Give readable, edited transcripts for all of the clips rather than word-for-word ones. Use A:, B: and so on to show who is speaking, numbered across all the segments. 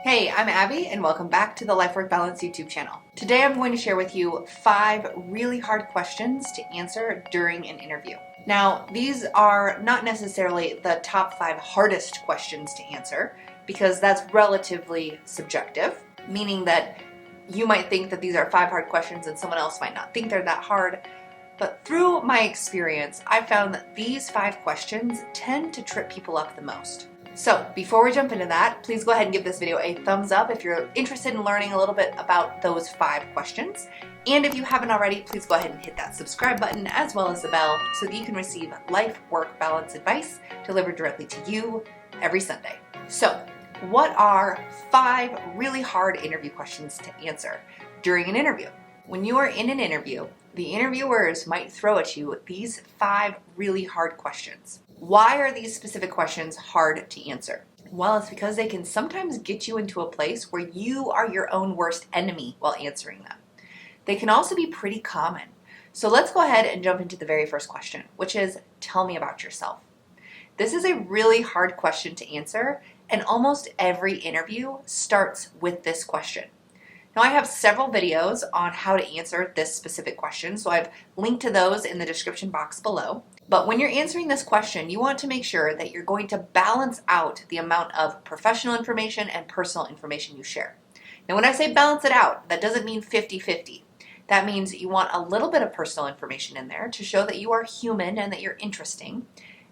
A: Hey, I'm Abby and welcome back to the Life Work Balance YouTube channel. Today I'm going to share with you 5 really hard questions to answer during an interview. Now, these are not necessarily the top 5 hardest questions to answer because that's relatively subjective, meaning that you might think that these are 5 hard questions and someone else might not think they're that hard. But through my experience, I've found that these 5 questions tend to trip people up the most. So before we jump into that, please go ahead and give this video a thumbs up if you're interested in learning a little bit about those 5 questions. And if you haven't already, please go ahead and hit that subscribe button as well as the bell so that you can receive life work balance advice delivered directly to you every Sunday. So what are 5 really hard interview questions to answer during an interview? When you are in an interview, the interviewers might throw at you these 5 really hard questions. Why are these specific questions hard to answer? Well, it's because they can sometimes get you into a place where you are your own worst enemy while answering them. They can also be pretty common. So let's go ahead and jump into the very first question, which is, tell me about yourself. This is a really hard question to answer, and almost every interview starts with this question. Now, I have several videos on how to answer this specific question, so I've linked to those in the description box below. But when you're answering this question, you want to make sure that you're going to balance out the amount of professional information and personal information you share. Now, when I say balance it out, that doesn't mean 50-50. That means you want a little bit of personal information in there to show that you are human and that you're interesting.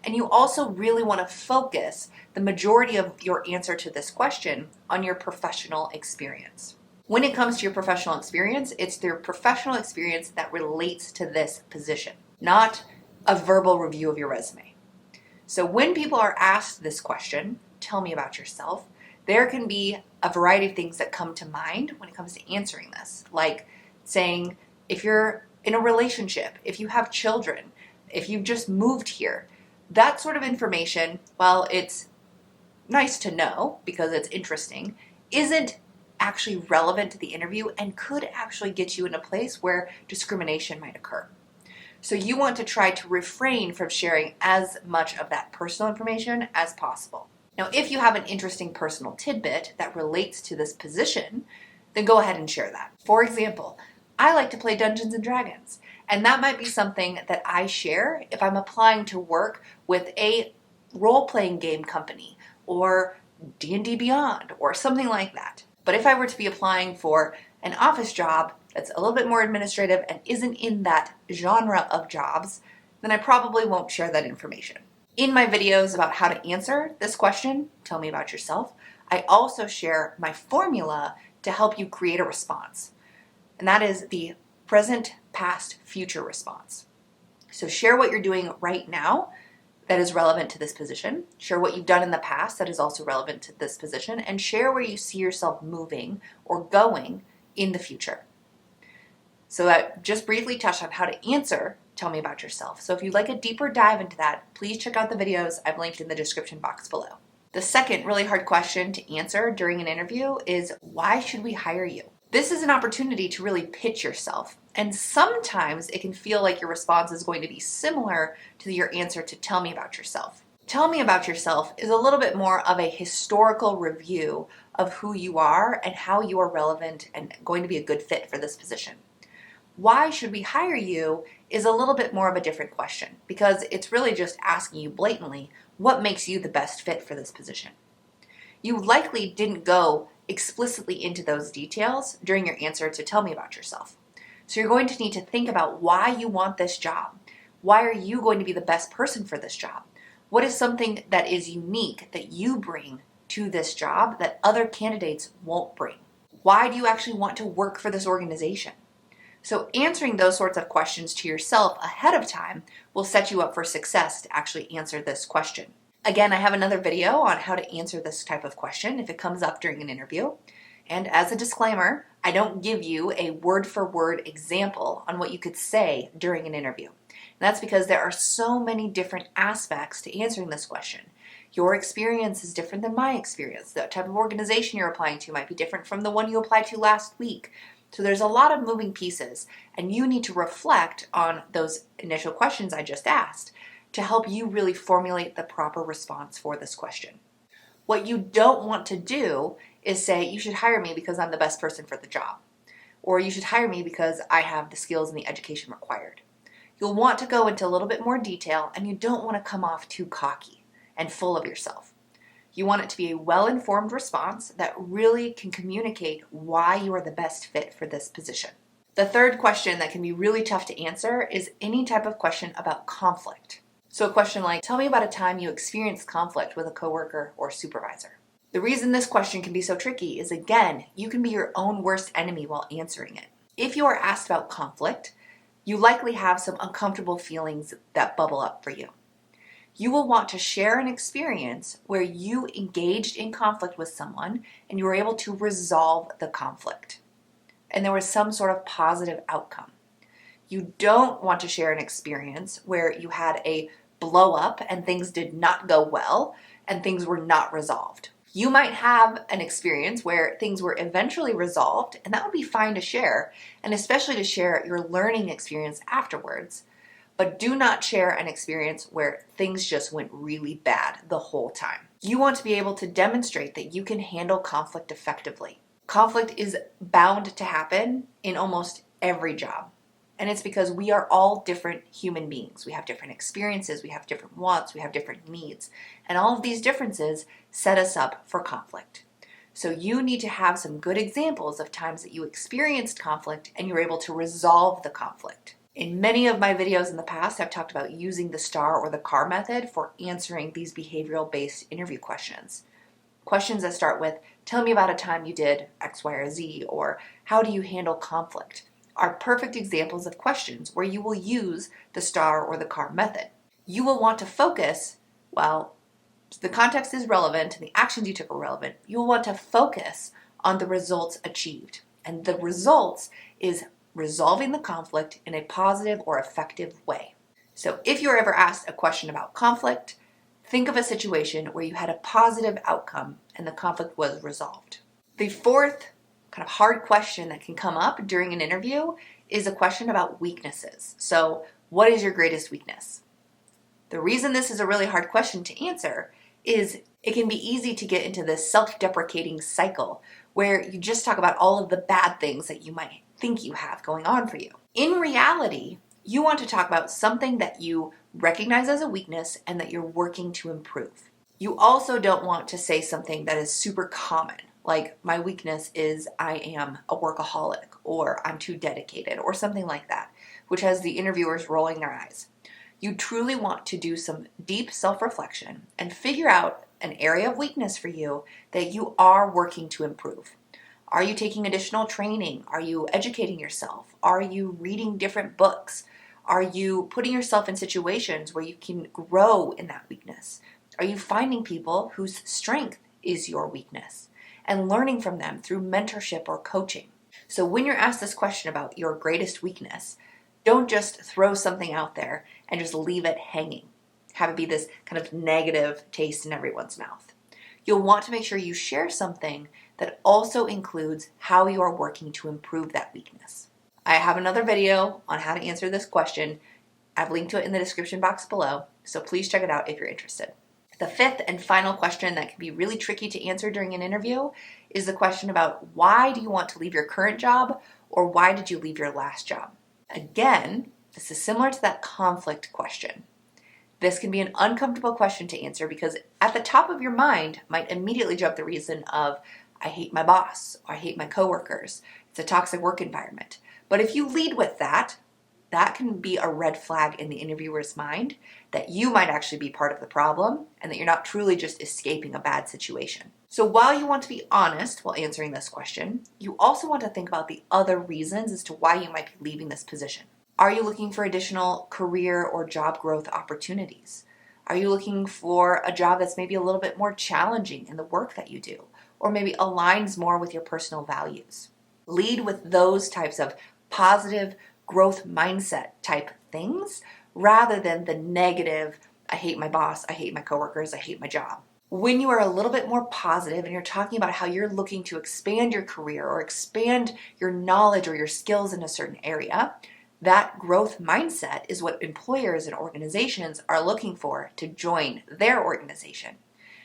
A: And you also really want to focus the majority of your answer to this question on your professional experience. When it comes to your professional experience, it's your professional experience that relates to this position, not a verbal review of your resume. So when people are asked this question, tell me about yourself, there can be a variety of things that come to mind when it comes to answering this, like saying if you're in a relationship, if you have children, if you've just moved here, that sort of information, while it's nice to know because it's interesting, isn't actually relevant to the interview and could actually get you in a place where discrimination might occur. So you want to try to refrain from sharing as much of that personal information as possible. Now, if you have an interesting personal tidbit that relates to this position, then go ahead and share that. For example, I like to play Dungeons and Dragons, and that might be something that I share if I'm applying to work with a role-playing game company or D&D Beyond or something like that. But if I were to be applying for an office job that's a little bit more administrative and isn't in that genre of jobs, then I probably won't share that information. In my videos about how to answer this question, tell me about yourself, I also share my formula to help you create a response. And that is the present, past, future response. So share what you're doing right now that is relevant to this position, share what you've done in the past that is also relevant to this position, and share where you see yourself moving or going in the future. So that just briefly touched on how to answer, tell me about yourself. So if you'd like a deeper dive into that, please check out the videos I've linked in the description box below. The second really hard question to answer during an interview is, why should we hire you? This is an opportunity to really pitch yourself, and sometimes it can feel like your response is going to be similar to your answer to tell me about yourself. Tell me about yourself is a little bit more of a historical review of who you are and how you are relevant and going to be a good fit for this position. Why should we hire you is a little bit more of a different question because it's really just asking you blatantly what makes you the best fit for this position. You likely didn't go explicitly into those details during your answer to tell me about yourself. So you're going to need to think about why you want this job. Why are you going to be the best person for this job? What is something that is unique that you bring to this job that other candidates won't bring? Why do you actually want to work for this organization? So answering those sorts of questions to yourself ahead of time will set you up for success to actually answer this question. Again, I have another video on how to answer this type of question if it comes up during an interview. And as a disclaimer, I don't give you a word-for-word example on what you could say during an interview. And that's because there are so many different aspects to answering this question. Your experience is different than my experience. The type of organization you're applying to might be different from the one you applied to last week. So there's a lot of moving pieces, and you need to reflect on those initial questions I just asked to help you really formulate the proper response for this question. What you don't want to do is say, you should hire me because I'm the best person for the job. Or you should hire me because I have the skills and the education required. You'll want to go into a little bit more detail, and you don't want to come off too cocky and full of yourself. You want it to be a well-informed response that really can communicate why you are the best fit for this position. The third question that can be really tough to answer is any type of question about conflict. So a question like, tell me about a time you experienced conflict with a coworker or supervisor. The reason this question can be so tricky is, again, you can be your own worst enemy while answering it. If you are asked about conflict, you likely have some uncomfortable feelings that bubble up for you. You will want to share an experience where you engaged in conflict with someone and you were able to resolve the conflict, and there was some sort of positive outcome. You don't want to share an experience where you had a blow up and things did not go well and things were not resolved. You might have an experience where things were eventually resolved, and that would be fine to share, and especially to share your learning experience afterwards. But do not share an experience where things just went really bad the whole time. You want to be able to demonstrate that you can handle conflict effectively. Conflict is bound to happen in almost every job. And it's because we are all different human beings. We have different experiences, we have different wants, we have different needs. And all of these differences set us up for conflict. So you need to have some good examples of times that you experienced conflict and you were able to resolve the conflict. In many of my videos in the past, I've talked about using the STAR or the CAR method for answering these behavioral-based interview questions. Questions that start with, tell me about a time you did X, Y, or Z, or how do you handle conflict, are perfect examples of questions where you will use the STAR or the CAR method. You will want to focus, while the context is relevant and the actions you took are relevant, you will want to focus on the results achieved. And the results is resolving the conflict in a positive or effective way. So if you're ever asked a question about conflict, think of a situation where you had a positive outcome and the conflict was resolved. The fourth kind of hard question that can come up during an interview is a question about weaknesses. So what is your greatest weakness? The reason this is a really hard question to answer is it can be easy to get into this self-deprecating cycle where you just talk about all of the bad things that you might think you have going on for you. In reality, you want to talk about something that you recognize as a weakness and that you're working to improve. You also don't want to say something that is super common, like my weakness is I am a workaholic, or I'm too dedicated, or something like that, which has the interviewers rolling their eyes. You truly want to do some deep self-reflection and figure out an area of weakness for you that you are working to improve. Are you taking additional training? Are you educating yourself? Are you reading different books? Are you putting yourself in situations where you can grow in that weakness? Are you finding people whose strength is your weakness and learning from them through mentorship or coaching? So when you're asked this question about your greatest weakness, don't just throw something out there and just leave it hanging. Have it be this kind of negative taste in everyone's mouth. You'll want to make sure you share something that also includes how you are working to improve that weakness. I have another video on how to answer this question. I've linked to it in the description box below, so please check it out if you're interested. The fifth and final question that can be really tricky to answer during an interview is the question about why do you want to leave your current job, or why did you leave your last job? Again, this is similar to that conflict question. This can be an uncomfortable question to answer because at the top of your mind might immediately jump the reason of, I hate my boss, or I hate my coworkers, it's a toxic work environment. But if you lead with that, that can be a red flag in the interviewer's mind that you might actually be part of the problem and that you're not truly just escaping a bad situation. So while you want to be honest while answering this question, you also want to think about the other reasons as to why you might be leaving this position. Are you looking for additional career or job growth opportunities? Are you looking for a job that's maybe a little bit more challenging in the work that you do, or maybe aligns more with your personal values? Lead with those types of positive growth mindset type things rather than the negative, I hate my boss, I hate my coworkers, I hate my job. When you are a little bit more positive and you're talking about how you're looking to expand your career or expand your knowledge or your skills in a certain area, that growth mindset is what employers and organizations are looking for to join their organization,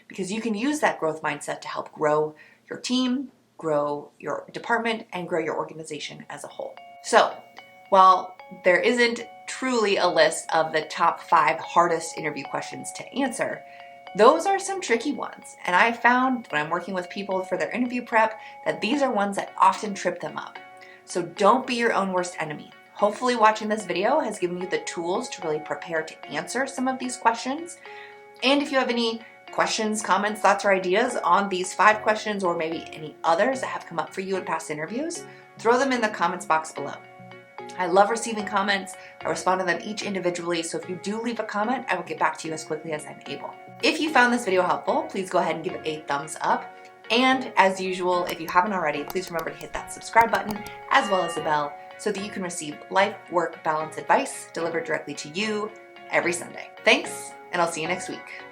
A: because you can use that growth mindset to help grow your team, grow your department, and grow your organization as a whole. So while there isn't truly a list of the top 5 hardest interview questions to answer, those are some tricky ones. And I found when I'm working with people for their interview prep that these are ones that often trip them up. So don't be your own worst enemy. Hopefully watching this video has given you the tools to really prepare to answer some of these questions. And if you have any questions, comments, thoughts, or ideas on these 5 questions, or maybe any others that have come up for you in past interviews, throw them in the comments box below. I love receiving comments. I respond to them each individually, so if you do leave a comment, I will get back to you as quickly as I'm able. If you found this video helpful, please go ahead and give it a thumbs up. And as usual, if you haven't already, please remember to hit that subscribe button as well as the bell so that you can receive life-work balance advice delivered directly to you every Sunday. Thanks, and I'll see you next week.